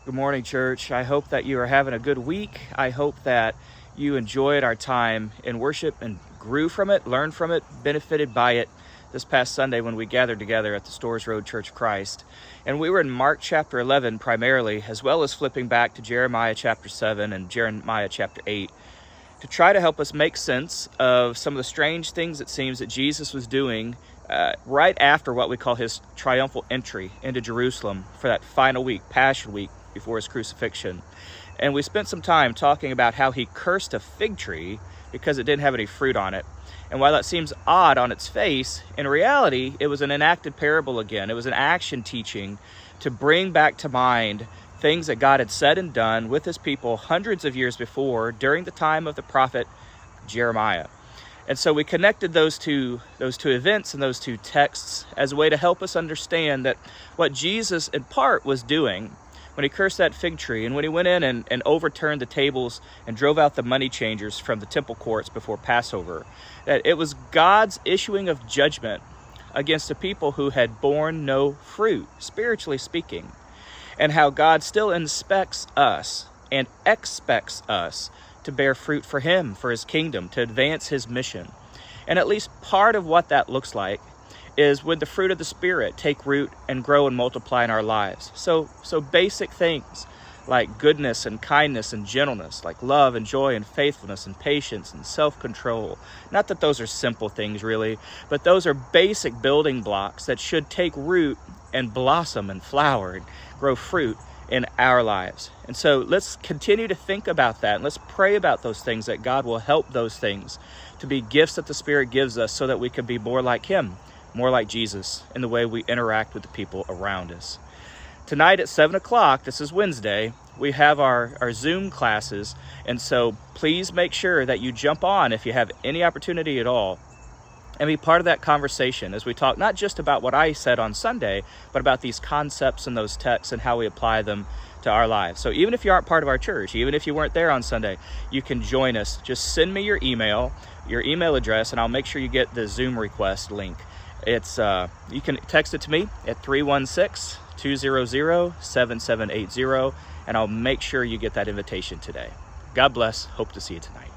Good morning, church. I hope that you are having a good week. I hope that you enjoyed our time in worship and grew from it, learned from it, benefited by it this past Sunday when we gathered together at the Storrs Road Church of Christ. And we were in Mark chapter 11 primarily, as well as flipping back to Jeremiah chapter 7 and Jeremiah chapter 8 to try to help us make sense of some of the strange things it seems that Jesus was doing right after what we call his triumphal entry into Jerusalem for that final week, Passion Week, before his crucifixion. And we spent some time talking about how he cursed a fig tree because it didn't have any fruit on it. And while that seems odd on its face, in reality, it was an enacted parable again. It was an action teaching to bring back to mind things that God had said and done with his people hundreds of years before during the time of the prophet Jeremiah. And so we connected those two events and those two texts as a way to help us understand that what Jesus in part was doing when he cursed that fig tree and when he went in and overturned the tables and drove out the money changers from the temple courts before Passover, that it was God's issuing of judgment against a people who had borne no fruit, spiritually speaking, and how God still inspects us and expects us to bear fruit for him, for his kingdom, to advance his mission. And at least part of what that looks like is when the fruit of the Spirit take root and grow and multiply in our lives. So basic things like goodness and kindness and gentleness, like love and joy and faithfulness and patience and self-control. Not that those are simple things really, but those are basic building blocks that should take root and blossom and flower and grow fruit in our lives. And so let's continue to think about that, and let's pray about those things, that God will help those things to be gifts that the Spirit gives us so that we can be more like him, more like Jesus in the way we interact with the people around us. Tonight at 7 o'clock, this is Wednesday, we have our Zoom classes, and so please make sure that you jump on if you have any opportunity at all and be part of that conversation as we talk not just about what I said on Sunday, but about these concepts and those texts and how we apply them to our lives. So even if you aren't part of our church, even if you weren't there on Sunday, you can join us. Just send me your email address, and I'll make sure you get the Zoom request link. It's you can text it to me at 316-200-7780, and I'll make sure you get that invitation today. God bless. Hope to see you tonight.